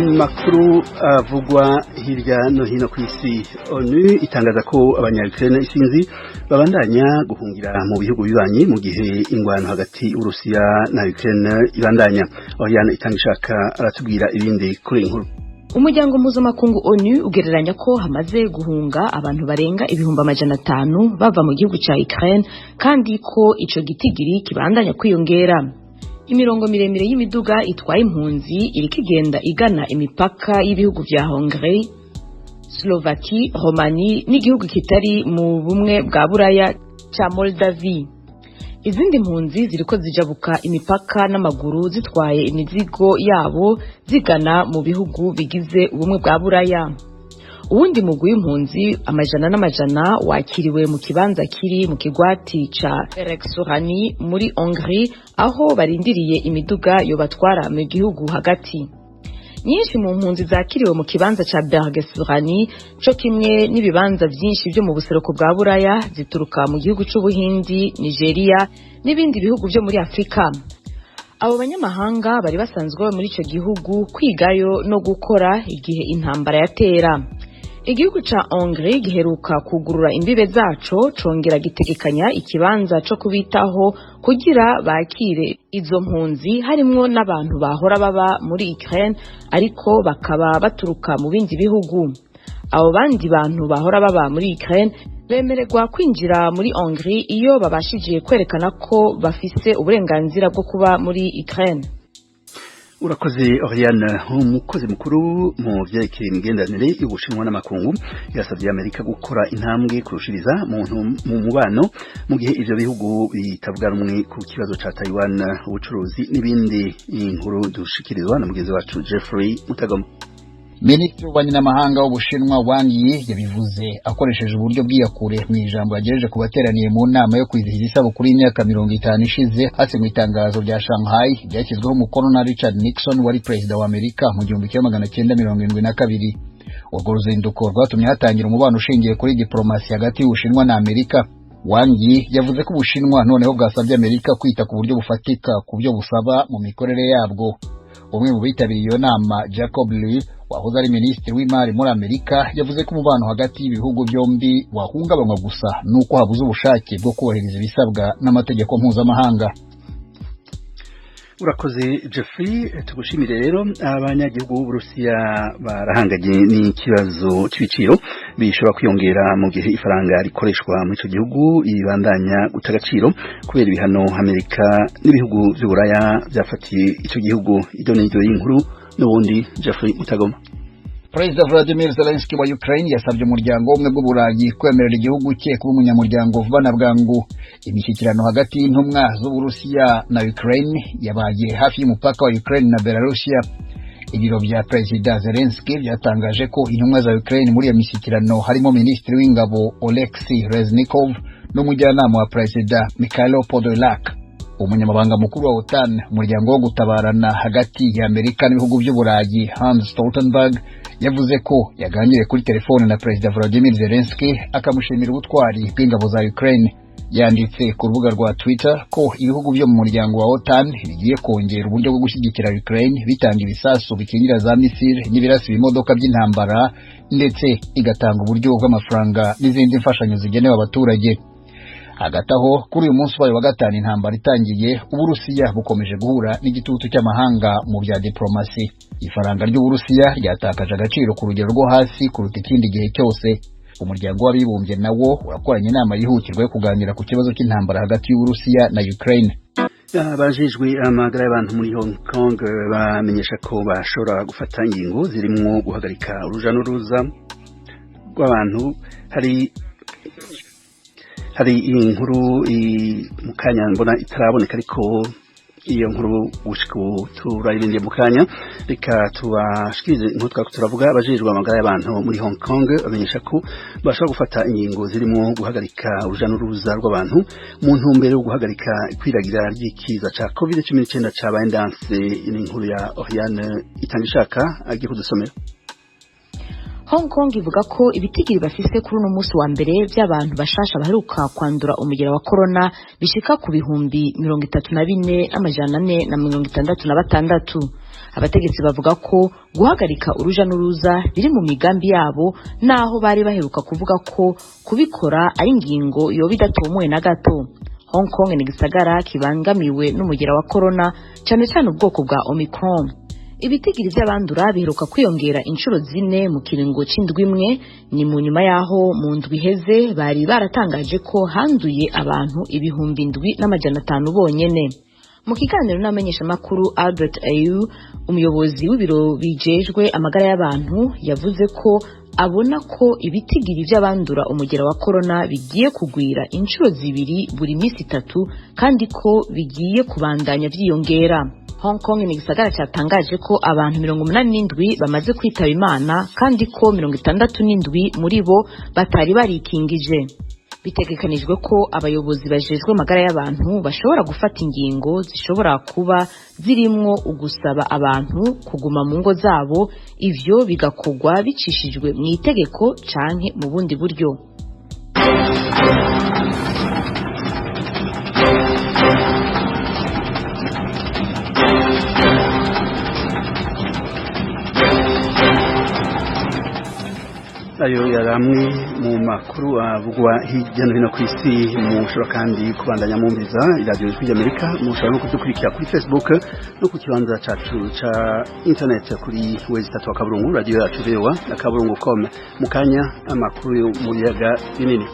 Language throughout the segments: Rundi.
amakuru avugwa hirya no hino ku isi. ONU itangaza ko abanya-Ukraine isinzi babandanya guhungira mu bihugu bibanyi mu gihe ingwano hagati y'Urusiya na Ukraine ibandanya. Oriane Itangishaka aratubwira ibindi kuri inkuru. Umuryango mpuzamakungu ONU ugereranya ko hamaze guhunga abantu barenga 500,000 bava mu gihugu ca Ukraine kandi ko ico gitigiri kibandanya kwiyongera. Imirongo miremire y'imiduga itwaye impunzi iriko igenda igana imipaka y'ibihugu vya Hongrie, Slovakia, Romania n'igihugu kitari mu bumwe bwa Buraya ca Moldavia. Izindi mpunzi ziriko zijabuka imipaka n'amaguru zitwaye imizigo yabo zigana mu bihugu bigize ubumwe bwa Buraya. Uwundi mugwi w'impunzi amajana n'amajana wakiriwe mu kibanza kiri mu kigwati ca Bergsorani muri Hongrie aho barindiriye imiduga yobatwara mu gihugu hagati. Nyinshi mu mpunzi zakiriwe mu kibanza ca Bergsorani co kimwe n'ibibanza vyinshi vyo mu buseruko bwa Buraya zituruka mu gihugu c'Ubuhindi, Nigeria n'ibindi bihugu vyo muri Afrika. Abo banyamahanga bari basanzwe muri ico gihugu kwigayo no gukora igihe intambara yatera. Igihugu ca Hongrie giheruka kugurura imbibe zaco congera gitegekanya ikibanza co kubitaho kugira bakire izo mpunzi harimwo n'abantu bahora baba muri Ukraine ariko bakaba baturuka mu bindi bihugu. Abo bandi bantu bahora baba muri Ukraine bemererwa kwinjira muri Hongrie iyo babashije kwerekana ko bafise uburenganzira bwo kuba muri Ukraine. Urakoze Oriane. Umukozi mukuru mu vyerekeye imigenderanire y'Ubushinwa n'amakungu yasabye Amerika gukora intambwe kurushiriza mu mubano mu gihe ivyo bihugu bitavuga rumwe ku kibazo ca Taiwan, ubucuruzi n'ibindi. Inkuru dushikirizwa na mugenzi wacu Jeffrey Mutagoma. Minisitiri w'ububanyi n'amahanga w'Ubushinwa Wang Yi yabivuze akoresheje uburyo bw'iyakure mu ijambo yagejeje ku bateraniye mu nama yo kwizihiza isabukuru y'imyaka 50 ishize hasinywe itangazo rya Shanghai ryashyizweho umukono na Richard Nixon wari perezida wa Amerika mu 1972. Urwo ruzinduko rwatumye hatangira umubano ushingiye kuri diplomasi hagati y'Ubushinwa na Amerika. Wang Yi yavuze ko Ubushinwa noneho bwasabye Amerika kwita ku buryo bufatika ku byo busaba mu mikorere yabwo. Umwe mu bitabiriye iyo nama, Jacob Lew, wahoze ari minisitiri w'imari muri Amerika, yavuze ko umubano hagati y'ibihugu byombi wahungabanywa gusa nuko habuze ubushake bwo kubahiriza ibisabwa n'amategeko mpuzamahanga. Urakoze Jeffrey, tugushimire rero. Abanyagihugu b'Uburusiya barahanganye n'ikibazo c'ibiciro bishobora kwiyongera mu gihe ifaranga rikoreshwa muri ico gihugu ibandanya guta agaciro kubera ibihano Amerika n'ibihugu vy'Uburaya vyafatiye ico gihugu. Idonero y'inkuru n'ubundi Jeffrey Mutagoma. Perezida Vladimir Zelensky wa Ukraine yasabye umuryango umwe bw'Uburayi kwemerera igihugu cye kuba umunyamuryango vuba na bwangu. Imishyikirano hagati y'intumwa z'Uburusiya na Ukraine yabaye hafi y'umupaka wa Ukraine na Belarusiya. Ibiro vya Perezida Zelensky byatangaje ko intumwa za Ukraine muri iyo mishyikirano harimo Minisitiri w'Ingabo Oleksiy Reznikov n'umujyanama wa Perezida Mikhailo Podolyak. Umunyamabanga mukuru wa OTAN, umuryango wo gutabarana hagati ya Amerika n'ibihugu by'Uburayi, Hans Stoltenberg, yavuze ko yaganiriye kuri telefone na Perezida Volodymyr Zelensky akamushimira ubutwari bw'ingabo za Ukraine. Yanditse ku rubuga rwa Twitter ko ibihugu byo mu muryango wa OTAN bigiye kongera uburyo bwo gushyigikira Ukraine bitanga ibisasu bikingira za misile n'ibirasi bimodoka by'intambara ndetse igatanga uburyo bw'amafaranga n'izindi mfashanyo zigenewe abaturage. Hagati aho kuri uyu munsi wa gatanu intambara itangiye, Uburusiya bukomeje guhura n'igitutu cy'amahanga mu bya diplomasi. Ifaranga ry'Uburusiya ryatakaje agaciro ku rugero rwo hasi kuruta ikindi gihe cyose. Umuryango w'abibumbye nawo urakoranye inama yihutirwa yo kuganira ku kibazo cy'intambara hagati y'Uburusiya na Ukraine. Abajejwe amagara y'abantu muri Hong Kong bamenyesha ko bashobora gufata ingingo zirimo guhagarika uruja n'uruza rw'abantu. Hari inkuru mu kanya mbona itaraboneka ariko iyo nkuru gushika turayirindye mu kanya. Reka tubashikirize inkuru turavuga. Abajejwe amagara y'abantu muri Hong Kong bamenyesha ko bashobora gufata ingingo zirimo guhagarika uruja n'uruza rw'abantu mu ntumbero yo guhagarika ikwiragira ry'ikiza ca COVID-19 cabaye ndanse. Inkuru ya Oriane Itangishaka agiye kudusomera. Hong Kong ivuga ko ibitigiri bafise kuri uno munsi wa mbere by'abantu bashasha baheruka kwandura umugera wa corona bishika ku bihumbi 34,466. Abategetsi bavuga ko guhagarika uruja n'uruza biri mu migambi yabo, naho bari baheruka kuvuga ko kubikora ari ingingo yoba idatomoye na gato. Hong Kong ni gisagara kibangamiwe n'umugera wa corona, cyane cyane ubwoko bwa Omicron. Ibitigiri by'abandura biheruka kwiyongera inshuro 4 mu kiringo c'indwi imwe, ni mu nyuma yaho mu ndwi heze bari baratangaje ko handuye abantu 7,500 bonyene. Mu kiganiro n'amenyesha makuru, Albert Ayu, umuyobozi w'ibiro bijejwe amagara y'abantu, yavuze ko abona ko ibitigiri by'abandura umugera wa corona bigiye kugwira inshuro 2 buri minsi 3 kandi ko bigiye kubandanya vyiyongera. Hong Kong ni gisagara cyatangaje ko abantu 87 bamaze kwitaba Imana kandi ko 67 muri bo batari barikingije. Bitegekanijwe ko abayobozi bajejwe amagara y'abantu bashobora gufata ingingo zishobora kuba zirimwo ugusaba abantu kuguma mu ngo zabo, ivyo bigakogwa bicishijwe mu itegeko canke mu bundi buryo. ayo yaramwe mu makuru avugwa hirya no hino ku isi. Mushobora kandi kubandanya mumviza iradiyo y'Ijwi ry'Amerika, mushobora no kudukurikira kuri Facebook no ku kibanza cacu ca internet kuri www.radio yacu VOA.com. Mukanya amakuru mu biyaga binini.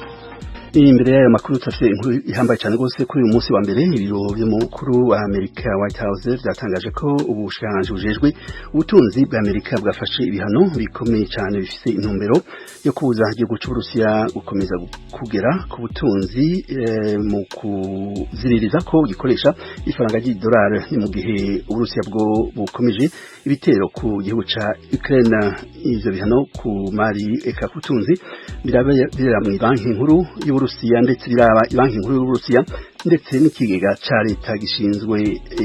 Imbere y'ayo makuru tafite inkuru ihambaye cyane gose kuri uyu munsi wa mbere. Ibiro by'umukuru wa Amerika White House byatangaje ko ubushikiranganji bujejwe ubutunzi bwa Amerika bwafashe ibihano bikomeye cyane bifise intumbero yo kubuza igihugu cy'Uburusiya gukomeza kugera ku butunzi mu kuziririza ko gikoresha ifaranga ry'idolari. Ni mu gihe Uburusiya bwo bukomeje ibitero ku gihugu ca Ukraine. Ivyo bihano ku mari eka kutunzi birabera mu banki nkuru y'Uburusiya ndetse biraba banki nkuru y'Uburusiya ndetse n'ikigega ca leta gishinzwe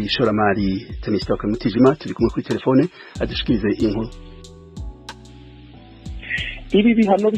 ishoramari. Temistoke Mutijima turi kumwe kuri telefone adushikirize inkuru. Ibi bihano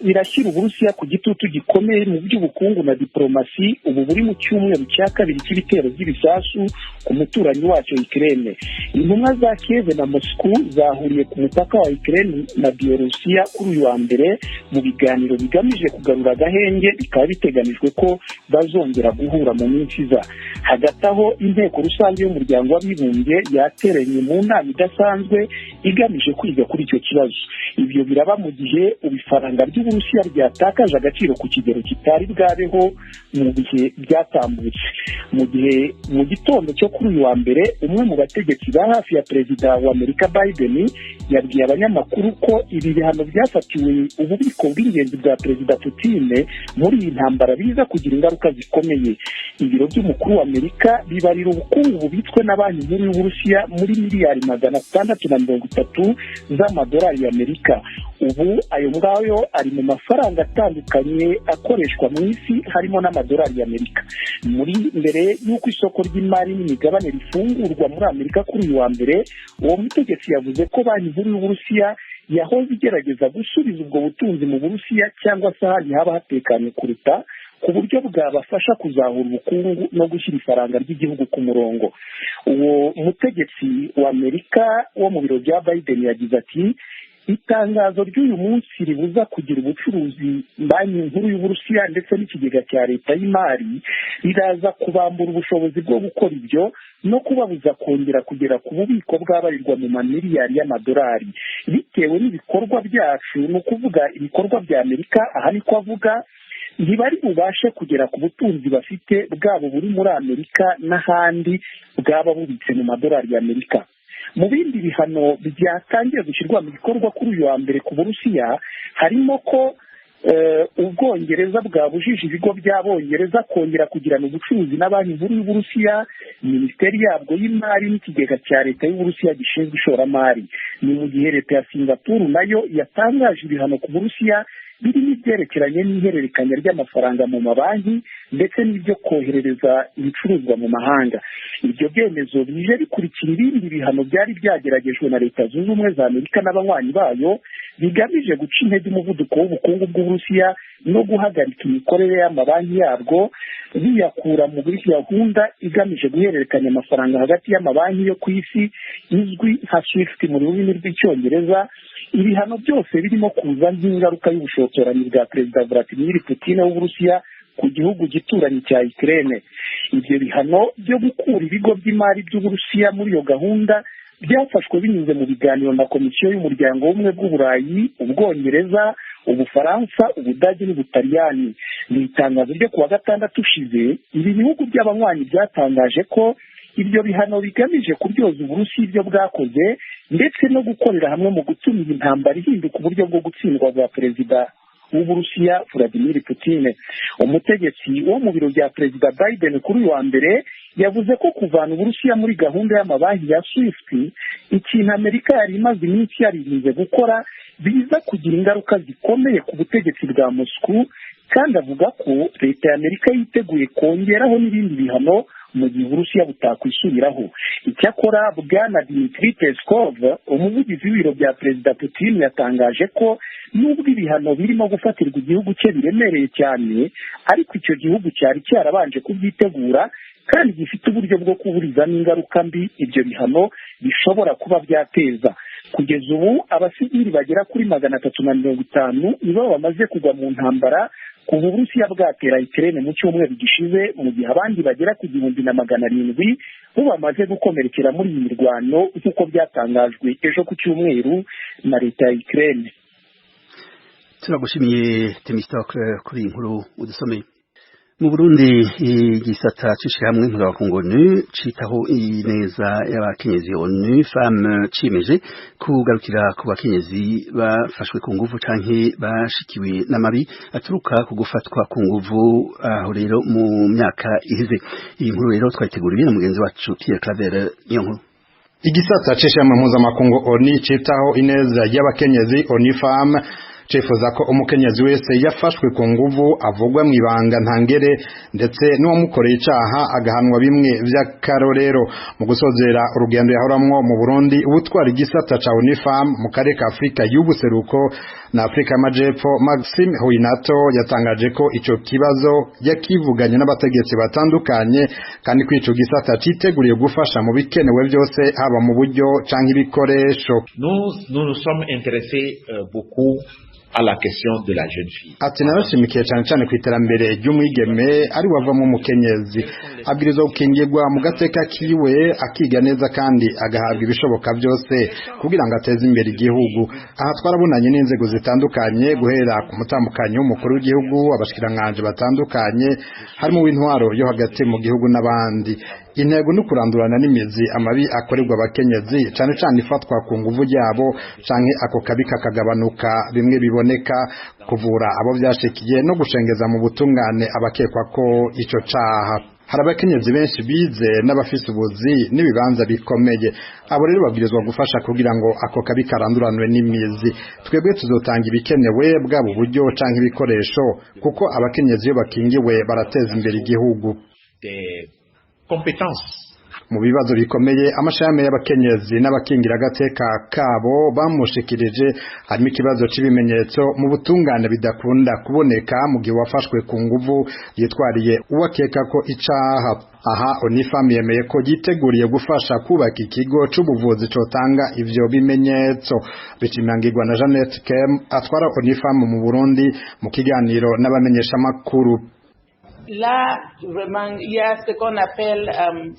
birashyira Uburusiya ku gitutu gikomeye mu by'ubukungu na diplomasi ubu buri mu cyumweru cya kabiri cy'ibitero by'ibisasu ku muturanyi wacyo Ukraine. Intumwa za Kiev na Moscow zahuriye ku mupaka wa Ukraine na Byelorusiya kuri uyu wa mbere mu biganiro bigamije kugarura agahenge, bikaba biteganijwe ko bazongera guhura mu minsi iza. Hagati aho inteko rusange y'umuryango w'abibumbye yateranye mu nama idasanzwe igamije kwiga kuri icyo kibazo. Ibyo biraba mu gihe ibifaranga by'Uburusiya ryatakaje agaciro ku kigero kitari bwabeho mu bihe byatambutse. Mu gihe mu gitondo cyo kuri uyu wa mbere umwe mu bategetsi ba hafi ya perezida wa Amerika Biden yabwiye abanyamakuru ko ibi bihano byafatiwe ububiko bw'ingenzi bwa perezida Putin muri iyi ntambara biza kugira ingaruka zikomeye. Ibiro by'umukuru wa Amerika bibarira ubukungu bubitswe na banki nkuru y'Uburusiya muri miliyari 630 z'amadolari y'Amerika. Ubu ayo ngayo ari mu mafaranga atandukanye akoreshwa mu isi, harimo n'amadolari y'Amerika. Muri mbere y'uko isoko ry'imari n'imigabane rifungurwa muri Amerika kuri uyu wa mbere, uwo mutegetsi yavuze ko banki nkuru y'Uburusiya yahoze igerageza gusubiza ubwo butunzi mu Burusiya cyangwa se ahandi haba hatekanye kuruta, ku buryo bwabafasha kuzahura ubukungu no gushyira ifaranga ry'igihugu ku murongo. Uwo mutegetsi wa Amerika wo mu biro bya Biden yagize ati, itangazo ry'uyu munsi ribuza kugira ubucuruzi banki nkuru y'Uburusiya ndetse n'ikigega cya leta y'imari riraza kubambura ubushobozi bwo gukora ibyo no kubabuza kongera kugera ku bubiko bw'abarirwa mu mamiliyari y'amadolari bitewe n'ibikorwa byacu. Ni ukuvuga ibikorwa bya Amerika, aha niko avuga, ntibari bubashe kugera ku butunzi bafite bwabo buri muri Amerika n'ahandi bwaba bubitse mu madolari y'Amerika. Mu bindi bihano byatangiye gushyirwa mu bikorwa kuri uyu wa mbere ku Burusiya harimo ko Ubwongereza bwabujije ibigo by'Abongereza kongera kugirana ubucuruzi na banki nkuru y'Uburusiya, minisiteri yabwo y'imari n'ikigega cya leta y'Uburusiya gishinzwe ishoramari. Ni mu gihe leta ya Singapore nayo yatangaje ibihano ku Burusiya birimo ibyerekeranye n'ihererekanya ry'amafaranga mu mabanki ndetse n'ibyo koherereza ibicuruzwa mu mahanga. Ibyo byemezo bije bikurikira ibindi bihano byari byageragejwe na Leta Zunze Ubumwe za Amerika n'abanywanyi bayo bigamije guca intege umuvuduko w'ubukungu bw'Uburusiya no guhagarika imikorere y'amabanki yabwo, biyakura muri gahunda igamije guhererekanya amafaranga hagati y'amabanki yo ku isi izwi nka SWIFT mu rurimi rw'Icyongereza. Ibihano byose birimo kuza nk'ingaruka y'ubushotoranyi bwa Perezida Vladimir Putin w'Uburusiya ku gihugu gituranyi cya Ukraine. Ibyo bihano byo gukura ibigo by'imari by'Uburusiya muri iyo gahunda byafashwe binyuze mu biganiro na Komisiyo y'Umuryango w'Ubumwe bw'Uburayi, Ubwongereza, Ubufaransa, Ubudage n'Ubutaliyani. Mu itangazo ryo kuwa gatandatu ushize, ibi bihugu by'abanywanyi byatangaje ko ibyo bihano bigamije kuryoza Uburusiya ibyo bwakoze ndetse no gukorera hamwe mu gutuma intambara ihinduka uburyo bwo gutsindwa bwa Perezida w'Uburusiya Vladimir Putin. Umutegetsi wo mu biro bya Perezida Biden kuri uyu wa mbere yavuze ko kuvana Uburusiya muri gahunda y'amabanki ya SWIFT, ikintu Amerika yari imaze iminsi yaririnze gukora, biza kugira ingaruka zikomeye ku butegetsi bwa Moscow, kandi avuga ko Leta y'Amerika yiteguye kongeraho n'ibindi bihano mu gihe Uburusiya butakwisubiraho. Icyakora Bwana Dmitry Peskov, umuvugizi w'ibiro bya Perezida Putin, yatangaje ko nubwo ibihano birimo gufatirwa igihugu cye biremereye cyane, ariko icyo gihugu cyari cyarabanje kubyitegura kandi gifite uburyo bwo kuburizamo ingaruka mbi ibyo bihano bishobora kuba byateza. Kugeza ubu abasivili bagera kuri 350 nibo bamaze kugwa mu ntambara kuva Uburusiya bwatera Ukraine mu cyumweru gishize, mu gihe abandi bagera ku 1700 bo bamaze gukomerekera muri iyi mirwano nk'uko byatangajwe ejo ku cyumweru na Leta ya Ukraine. Turagushimiye Temistocle kuri inkuru udusomeye. Mu Burundi igisata c'ishirahamwe mpuzamakungu ONU citaho ineza y'abakenyezi ONU Femme cimeje kugarukira ku bakenyezi bafashwe ku nguvu canke bashikiwe n'amabi aturuka ku gufatwa ku nguvu aho rero mu myaka iheze. Iyi nkuru rero twayiteguriye na mugenzi wacu Pierre Claver Nyonkuru. Igisata c'ishirahamwe mpuzamakungu ONU citaho ineza y'abakenyezi ONU Femme cifuza ko umukenyezi wese yafashwe ku nguvu avugwa mu ibanga ntangere ndetse n'uwamukoreye icaha agahanwa bimwe vy'akarorero. Mu gusozera urugendo yahoramwo mu Burundi, ubutwara igisata ca UNIFAM mu karere ka Afrika y'ubuseruko na Afrika y'Amajepfo, Maxime Huinato, yatangaje ko ico kibazo yakivuganye n'abategetsi batandukanye kandi ko ico gisata citeguriye gufasha mu bikenewe byose, haba mu buryo canke ibikoresho. Nous sommes intéressés beaucoup à la question de la jeune fille. Ati narashimikiye cyane ku iterambere ry'umwigeme ari wavamo umukenyezi, abwirizwa gukingirwa mu gateka kiwe, akiga neza kandi agahabwa ibishoboka byose kugira ngo ateze imbere igihugu. Aha twarabonanye n'inzego zitandukanye guhera ku mutambukanyi w'umukuru w'igihugu, abashikiranganje batandukanye, harimo w'intwaro yo hagati mu gihugu n'abandi. Intego no kurandurana n'imizi amabi akorerwa abakenyezi, cyane ifatwa ku nguvu ryabo canke ako kabi kakagabanuka bimwe biboneka, kuvura abo byashikiye no gushengeza mu butungane abakekwa ko ico caha. Hari abakenyezi benshi bize n'abafise ubuzi n'ibibanza bikomeye, abo rero babwirizwa gufasha kugira ngo ako kabi karanduranwe n'imizi. Twebwe tuzotanga ibikenewe bwabo buryo canke ibikoresho, kuko abakenyezi iyo bakingiwe barateza imbere igihugu. Compétence. Mu bibazo bikomeye amashami y'abakenyezi n'abakingira agateka kabo bamushikirije harimo ikibazo cy'ibimenyetso mu butungane bidakunda kuboneka mu gihe wafashwe ku nguvu yitwariye uwakeka ko icaha. Aha UNIFAM yemeye ko yiteguriye gufasha kubaka ikigo c'ubuvuzi cotanga ivyo bimenyetso. Bicimangirwa na Jeannette Kem atwara UNIFAM mu Burundi mu kiganiro n'abamenyesha makuru. Là, vraiment, il y a ce qu'on appelle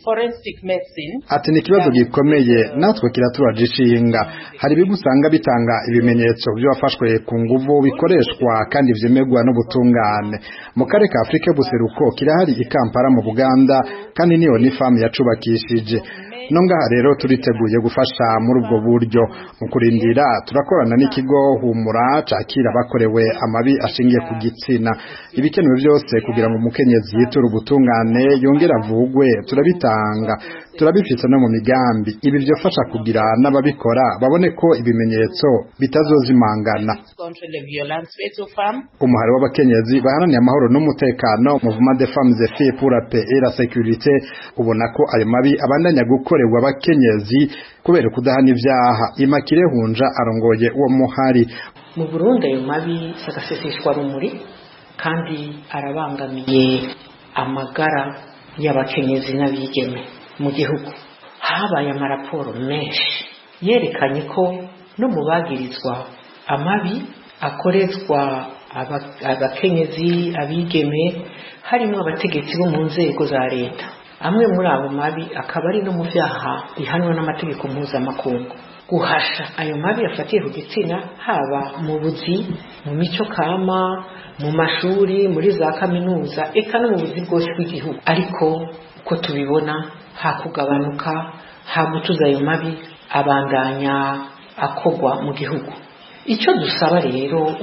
forensic medicine. Ati ni kibazo gikomeye natwe kiraturaje ishinga. Hari bigusanga bitanga ibimenyetso by'abafashwe ku nguvu bikoreshwa kandi vyemerwa n'ubutungane. Mu karere ka Afrika y'ubuseruko kirahari i Kampala mu Buganda, kandi niyo UNIFAM yacubakishije. no ngaha rero turiteguye gufasha muri ubwo buryo. Mu kurindira turakorana n'ikigo Humura cakira bakorewe amabi ashingiye ku gitsina. Ibikenewe byose kugira ngo umukenyezi yiture ubutungane yongera avugwe turabitanga, turabifite no mu migambi. Ibi byofasha kugira n'ababikora babone ko ibimenyetso bitazozimangana. Umuhari w'abakenyezi baharaniye amahoro n'umutekano Mouvement des femmes et filles pour la paix et la sécurité ubona ko ayo mabi abandanya gukorerwa abakenyezi kubera kudahana ivyaha. Imakire Hunja arongoye uwo muhari. Mu Burundi ayo mabi sagaseseshwa rumuri kandi arabangamiye amagara y'abakenyezi n'abigeme mu gihugu. Habaye amaraporo menshi yerekanye ko no mu bagirizwa amabi akorezwa abakenyezi abigeme harimo abategetsi bo mu nzego za leta. Amwe muri abo mabi akaba ari no mu vyaha bihanwa n'amategeko mpuzamakungu. Guhasha ayo mabi afatiye ku gitsina haba mu buzi, mu mico kama, mu mashuri, muri za kaminuza, eka no mu buzi bwose bw'igihugu. Ariko uko tubibona hakugabanuka, hagutuza ayo mabi abandanya akogwa mu gihugu. Icyo dusaba rero